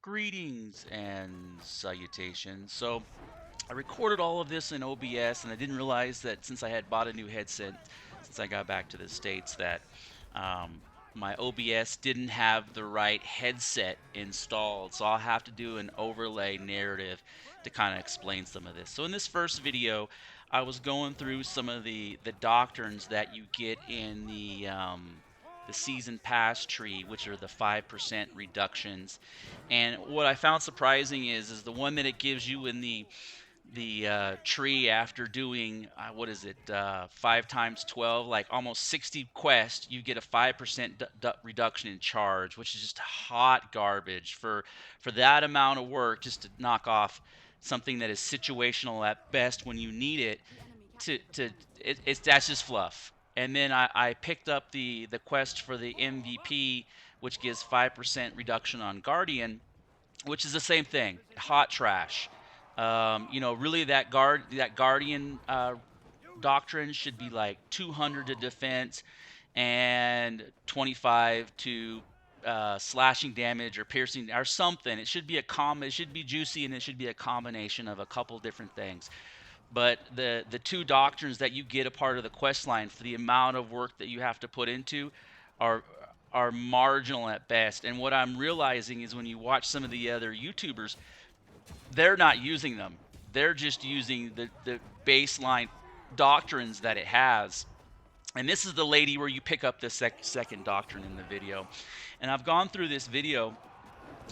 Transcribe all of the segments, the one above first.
Greetings and salutations. So I recorded all of this in OBS, and I didn't realize that since I had bought a new headset since I got back to the States that um, my OBS didn't have the right headset installed. So I'll have to do an overlay narrative to kind of explain some of this. So in this first video, I was going through some of the doctrines that you get in the season pass tree, which are the 5% reductions. And what I found surprising is the one that it gives you in the tree after doing what is it 5 times 12, like almost 60 quests, you get a 5% reduction in charge, which is just hot garbage for that amount of work just to knock off something that is situational at best when you need it. It's that's just fluff. And then I picked up the quest for the MVP, which gives 5% reduction on Guardian, which is the same thing. Hot trash. Really that Guardian doctrine should be like 200 to defense and 25 to slashing damage or piercing or something. It should be it should be juicy, and it should be a combination of a couple different things. But the two doctrines that you get a part of the quest line for the amount of work that you have to put into are are marginal at best. And what I'm realizing is when you watch some of the other YouTubers, they're not using them. They're just using the baseline doctrines that it has. And this is the lady where you pick up the second doctrine in the video. And I've gone through this video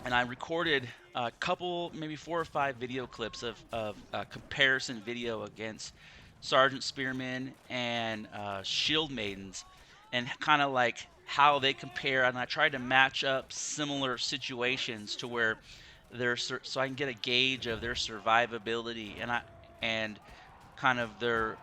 and I recorded a couple, maybe 4 or 5 video clips of comparison video against Sergeant Spearmen and Shieldmaidens, and kind of like how they compare. And I tried to match up similar situations to where so I can get a gauge of their survivability and kind of their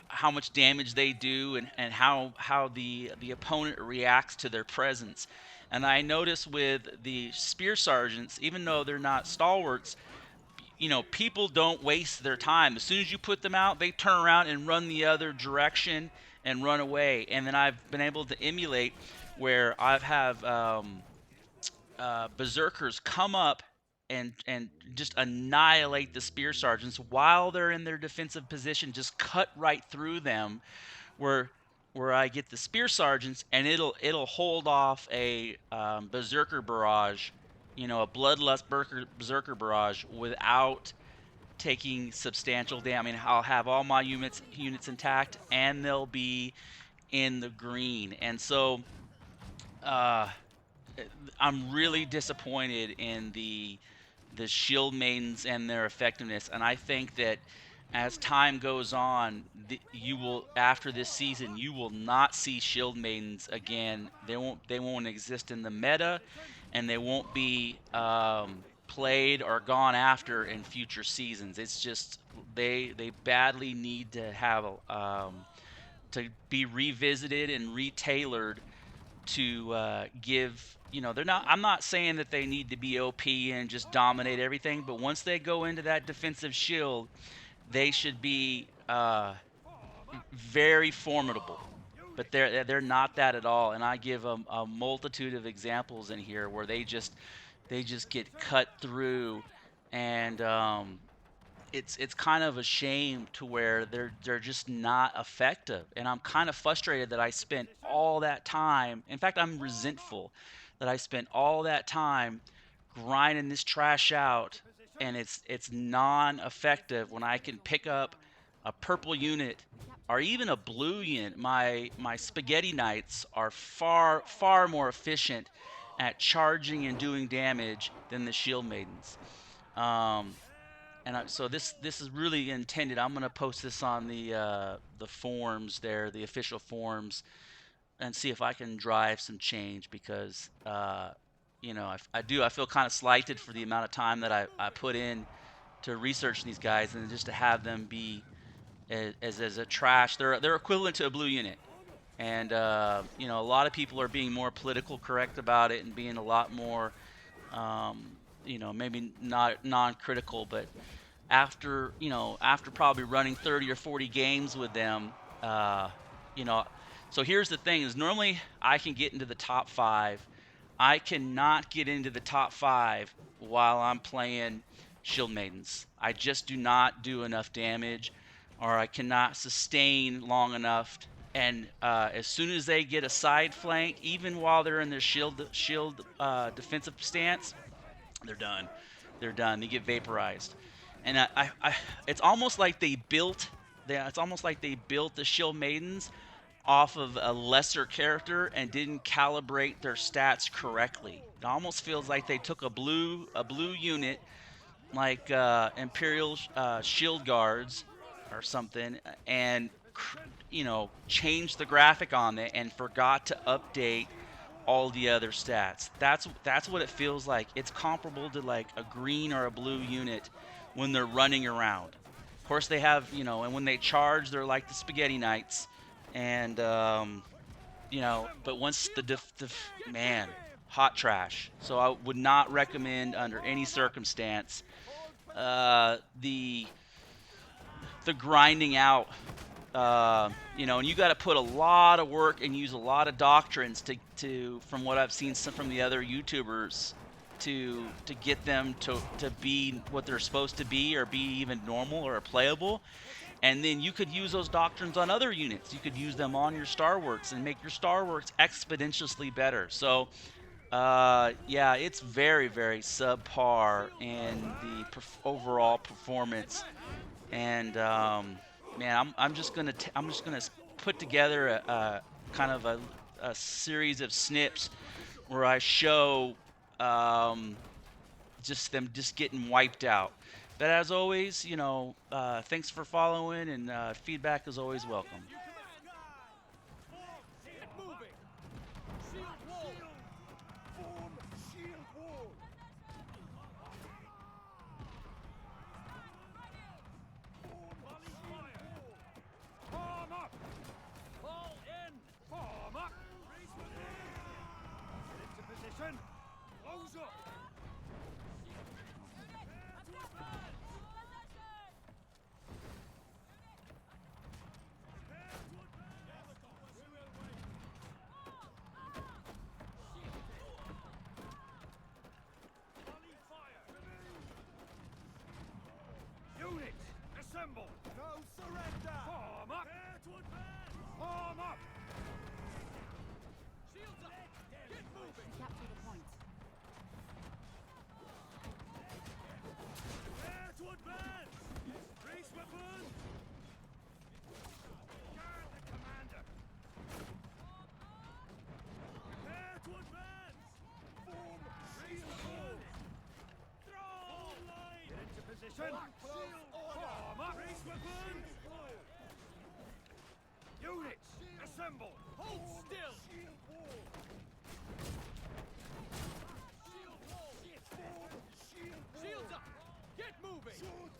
how much damage they do, and how the opponent reacts to their presence. And I notice with the spear sergeants, even though they're not stalwarts, people don't waste their time. As soon as you put them out, they turn around and run the other direction and run away. And then I've been able to emulate where I've have berserkers come up and just annihilate the spear sergeants while they're in their defensive position, just cut right through them, where I get the spear sergeants, and it'll hold off a berserker barrage, a bloodlust berserker barrage without taking substantial damage. I mean, I'll have all my units intact, and they'll be in the green. And so I'm really disappointed in the shield maidens and their effectiveness, and I think that as time goes on, you will, after this season, you will not see shield maidens again. They won't exist in the meta, and they won't be played or gone after in future seasons. It's just they badly need to have to be revisited and retailored to give, they're not, I'm not saying that they need to be OP and just dominate everything, but once they go into that defensive shield, they should be very formidable. But they're not that at all. And I give a multitude of examples in here where they just get cut through. And it's kind of a shame to where they're just not effective. And I'm kind of frustrated that I spent all that time. In fact, I'm resentful that I spent all that time grinding this trash out, and it's non-effective when I can pick up a purple unit or even a blue unit. My spaghetti knights are far more efficient at charging and doing damage than the shield maidens. Um, so this is really intended. I'm gonna post this on the forums there, the official forums, and see if I can drive some change, because I feel kind of slighted for the amount of time that I put in to research these guys, and just to have them be as a trash. They're equivalent to a blue unit, and a lot of people are being more political correct about it and being a lot more maybe not non-critical, but after probably running 30 or 40 games with them, you know, so here's the thing: is normally I can get into the top 5 I cannot get into the top 5 while I'm playing Shieldmaidens. I just do not do enough damage, or I cannot sustain long enough. And as soon as they get a side flank, even while they're in their shield defensive stance, they're done. They're done. They get vaporized. And it's almost like they built. It's almost like they built the Shieldmaidens off of a lesser character and didn't calibrate their stats correctly. It almost feels like they took a blue unit like Imperial Shield Guards or something, and changed the graphic on it and forgot to update all the other stats. That's what it feels like. It's comparable to like a green or a blue unit when they're running around. Of course, they have and when they charge, they're like the Spaghetti Knights, and but once man, hot trash. So I would not recommend under any circumstance the grinding out. And you got to put a lot of work and use a lot of doctrines to from what I've seen from the other YouTubers to get them to be what they're supposed to be, or be even normal or playable. And then you could use those doctrines on other units. You could use them on your Star Works and make your Star Works exponentially better. So, yeah, it's very, very subpar in the overall performance. And man, I'm just gonna put together a kind of a series of snips where I show just them just getting wiped out. But as always, thanks for following, and feedback is always welcome. Close up! Units, assemble! No surrender! Form up! Prepare to advance! Form up! Shields up! Get moving! Capture the point. Prepare to advance! Raise weapons! Guard the commander! Prepare to advance! Form! Raise weapons! Throw! Line! Get into position! Shield! Form up! Raise weapons! Units, assemble! Hold still! Shield wall! Shield wall! Shield wall! Shields up! Get moving! Swords